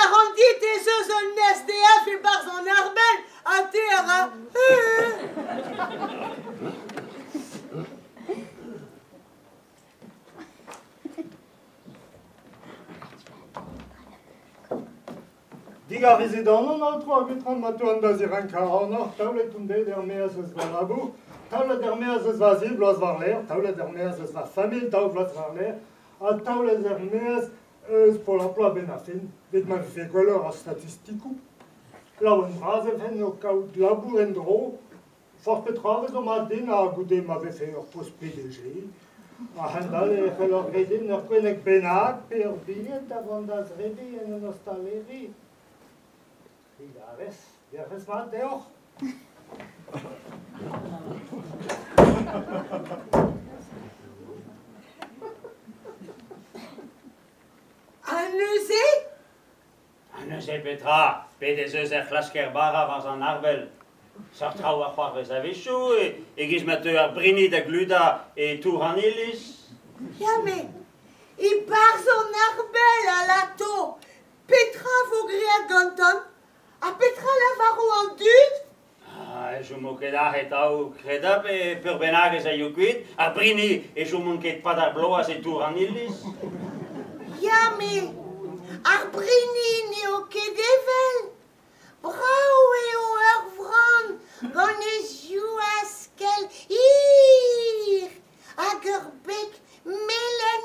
garantie tes zus een SDF in par son arben à terre. Diga résident, non, non, trois, huit, trente, matuan, daziran, karana, taule tunde, dermea, se svalabu, taule dermea, se svazi, bloaz varler, taule dermea, se sva famille, taule bloaz varler, a taule dermea, pour l'emploi benafin, dit ma fait color a statistiku. La un brase fen no kaut labour en dro, fort petrave zo matin a goudé m'avait fait leur post PDG. A handal e felor redin ur kwenek benag, per billet avant das redi en un ostaleri. Iares mat deoc'h. Un neuze? Un neuze Petra, pe des eus klasker bara vaz an arbel. Sar trao a c'hoar vez a vechou, e giz ma teu ar brini da gluda e tour an illis. Ja, mais il par son arbel à lato. Petra vogria ganton. A Petra la varo en dud? Ah, jo mo ket ar et au kreda pe pur benag ez a yo kuit, ar brini e jo mon ket pad ar bloaz e tour an illis. Ja, mais ar brini ne o ket evel. Brao eo ur vran gant eus you askel ir hag ur bek melen.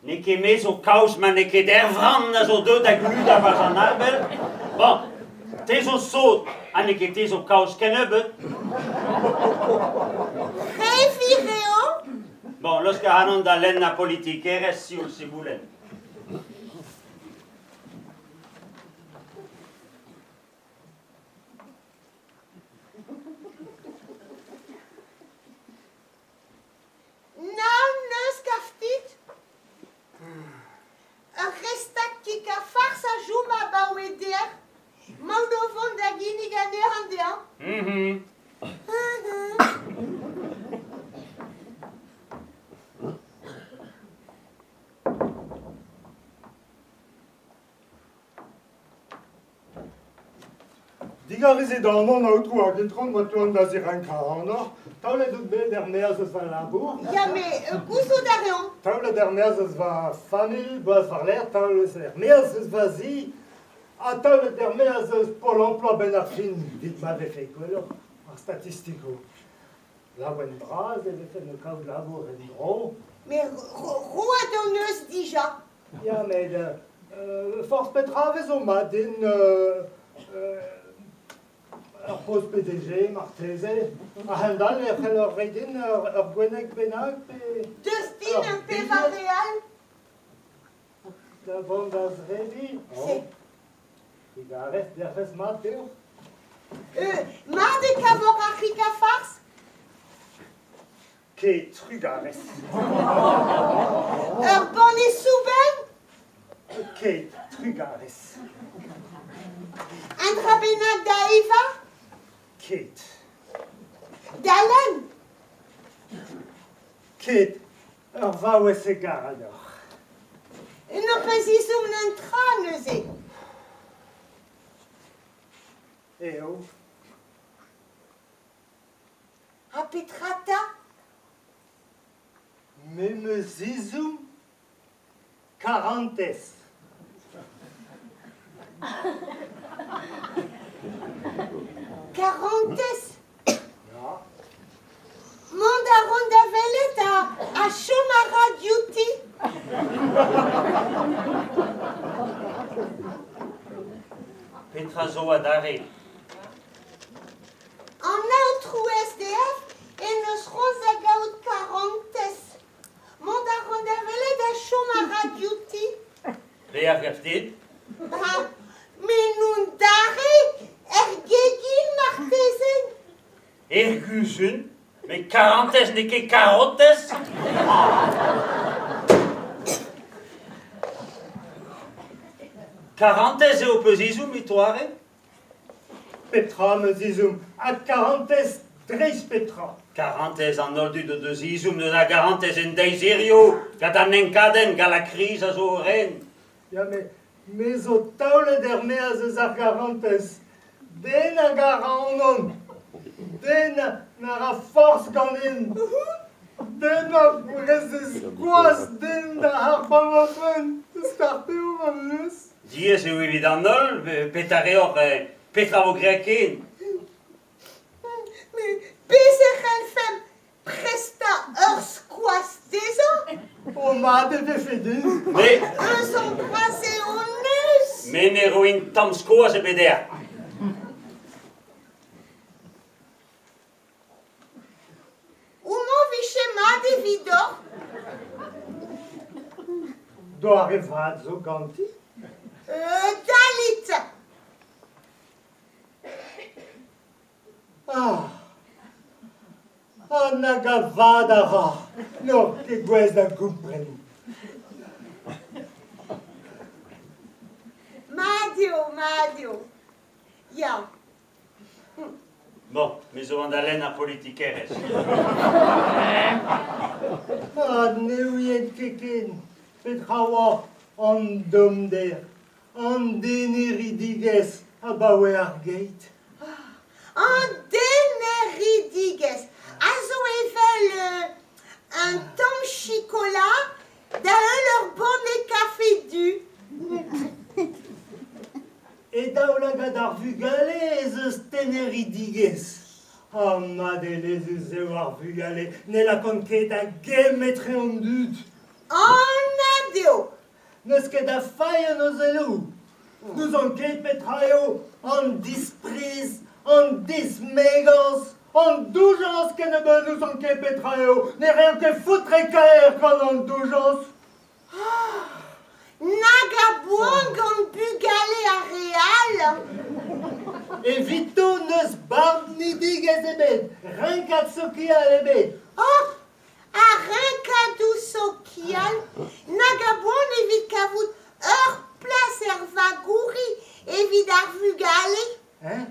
Ne ket me zo kaous ma ne ket ervran na zo deud a gluda vaz an arbel. Bon, te zo sot, a ne ket te zo kaous ken ebet. Revireo? Bon, l'eus ka hanon da len na politik erez si ul si boulen. Nan neus kaftit? Ur restak ki ka fars a joum a baou eder. Maout o vont da ginig an an dean. Diga résident, non, a trois, huit, trente, matuan, daziran, karana, taule tunde, dermea, se svalabu, Ja, mais gouzo da reon. taule dermea, se sva famille, bloaz varler, taule dermea, se svazi, a taule dermea, se pour l'emploi benafin, dit m'avait fait color, ar statistico. La wen braz, e fait no kaut labour en dro. Mais roa d'an neus dija. Ja, mais force Petra vez o matin, ur post PDG, marteze, a handal e c'hell ur redin ur gwenek benag pe... Deus din un peva real. Da vont az redi. Se. Diga rest derfes mat eo. Mar de kavor ar c'hika fars? Ket trugares. Ur banne souben? Ket trugares. Un dra bennak da Eva? Ket. D'Alan? Ket ur vaouez e garador. No pezizoum n'en tra neuze. Eo. A Petrata? Me zizoum quarantes. Quarantes? Ja. Manda ronda velet a chomara duty? Petra zo a dare. An aotrou SDF en eus rosa gaout quarantes. Manda ronda velet a chomara duty? Pe ar gaftit? Men nun dare gegin martezen. Ergusen? Me 40 ne ket 40? Quarantes eo pezizoum itoare? Petra me zizoum a quarantes dreiz Petra. 40 an oldu de deus izoum deus a 40 en deizerio, gant an enkaden gal a kriz a zo ren. Ja, me Mais au taule d'herméas eus ar garantez, den a gara anon, den a force ganin, den a brezez skoaz, den da har bavafen, starteo an eus. Diez eo evit an ol, petareor petra vo greaken. Bezerel fem presta ur skoaz dezan. O mat e vefedin. Mais, Eus an brase o neus. men ero in tamm skoaz e beder. Oman viche mat evidor. Do ar evad zo ganti. Dalit. An a gavad a ra, nor ket gwez da gompren. Madio. Ya. Bon, me zo an dalen ar politikerez. Ne ouien keken, petra oa an dom der, an deneridigez a bawe ar geit. An deneridigez. A zo evel un tamm chikola da ur bonne café du. E daoulagad ar vugale ez eus teneridigez. Madelez eus eo ar vugale, ne la konket a gemetre an dud. An adio. Neus ket a fai an eus elou. Nous an ket petra eo an dispriz, an dismegos, an doujans ken e ben nous an ket petra eo. Ne rean ket foutre kaer kan an doujans. Naga boan gant bugale a real. Evito neus bard nidigez ebet, renkat soki al ebet. Oh, a renkadou sokial. Naga boan evit kavout ur plas er vagouri evit ar vugale. Hein?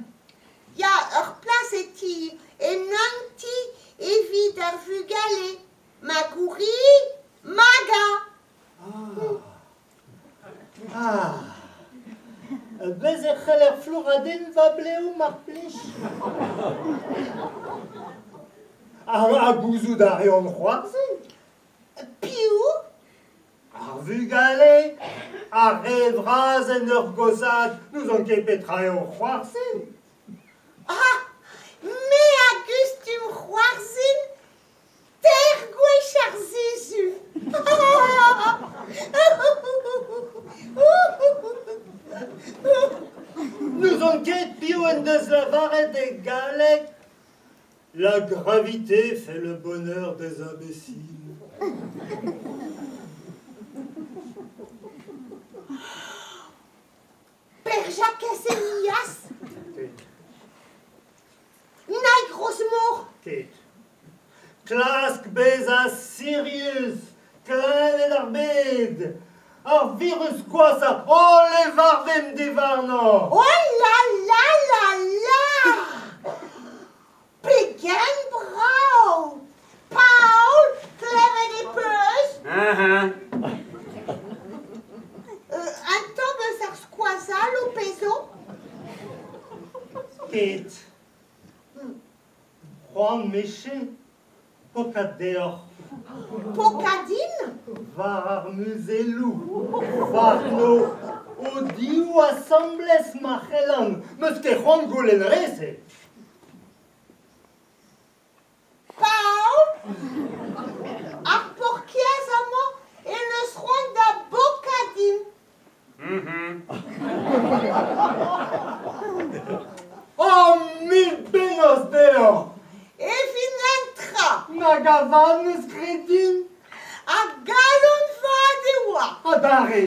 Ya ur plas eti nanti evit ar vugale. Magouri, maga. Bez e c'heller flouraden va bleo mar plech. A gouzout a reon c'hoarzen. Piou, Ar vugale, a revraz en ur gozad, nous an ket petra eo c'hoarzen. me Augustum c'hoarzin, ter gwech ar zezu. Nous an ket piou en deus lavaret e galek. La gravité fait le bonheur des imbéciles. Per Jacques Elias, nai gros mor. Ket. Klask bez a Sirius, klein ar bed. Ar virus quoi ça? Oh, les varvem devarno! Oh la la la la! Pegen brau! Paul, cleve de peus, un tombe sar squazal au peso. Ket. Juan Méché, pokat deoc'h. Pocadine? Var ar muzelou, var no odiou assembles ma c'hellan, meus ket c'hoant goulenn reze. Paul? Ar porkiez amañ en eus c'hoant da bocadine. Oh, mil benos deoc'h! E fin entra, Nag a van eus kredin? a galon va de oa. A dare!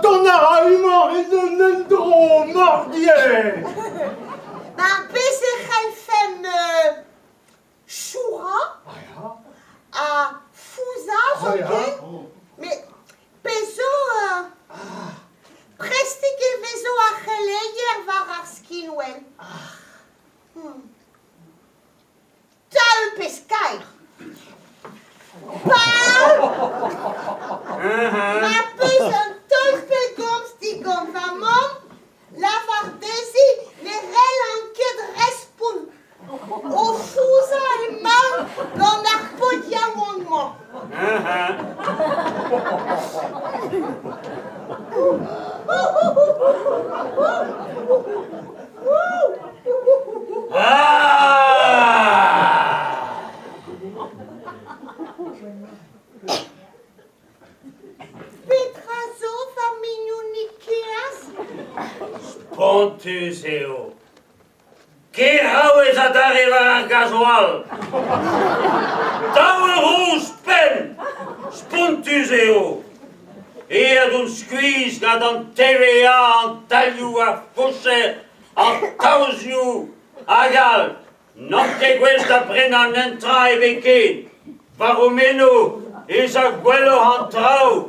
Don a ra humor et non en dro, mordier! Ben, bezerel fem choura a fouza zo ket. Mais pezo prestik e vezo a c'heleier war ar skinwell. Ta eul peskaer. Spuntuseo. Qui haues a d'arriver en gasoil? Taue rouge pen! Spuntuseo. E ad un squeeze gad an TVA an taliu a foucher an tausiu agal. Non che questa prena an entra e bechin. Varumeno is a gwello an trau.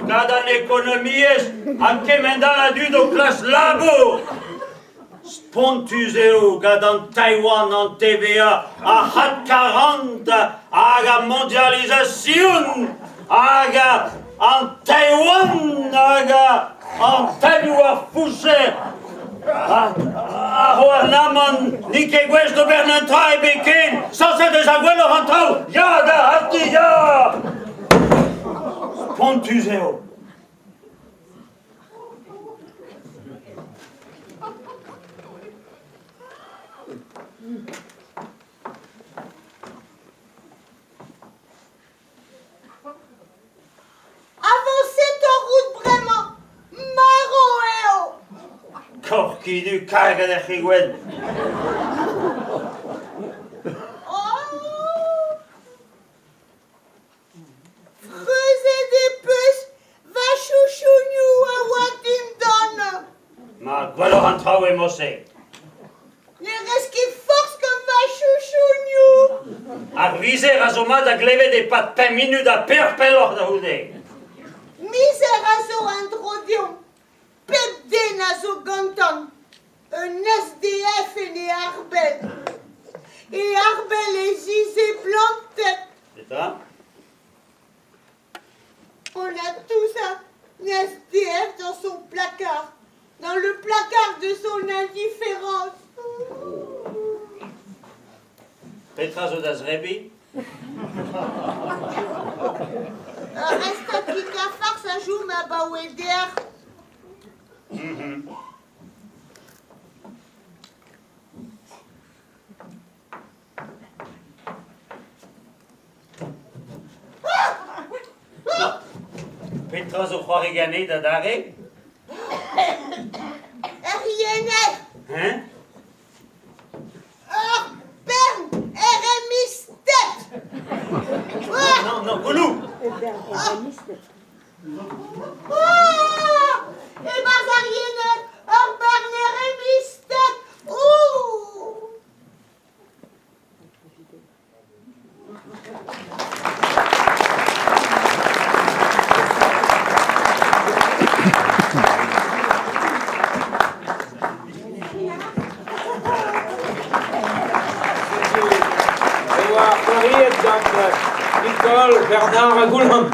Gad an economies an kemendan a dud o klas labor. Spuntuseo gad an Taiwan an TVA a hat 40 aga mondialisation aga an Taiwan aga an taliu a foucher a Hoarnaman ni che questo per n'entra e bechin senza desaguello an trau ya da hatti ya Spuntuseo. Avancez en route vraiment. Maroeo. Corki du carga de chigwen. Oh. Faisez des puces. Va chouchounou à Wadim donne. Ma gwello an trau e mosse. Ne reste qui force comme va chouchounou. Ar viser a zo mat a gleve de pat 10 minutes a perpellor da houde. Miserazo androdion. Pepde nazo gantan. Un SDF et les Arbel. Et Arbel et Zizé planté. C'est ça? On a tous un SDF dans son placard. Dans le placard de son indifférence. Petra zo das rebi? Reste à qui cafard, ça joue ma baouéder. Petra zo c'hoari gane da dare? Rien. Hein? Berne, RMI Non, Goulou! Et Bazarienne, Berne, RMI Ouh. Nicole Bernard Agoulon.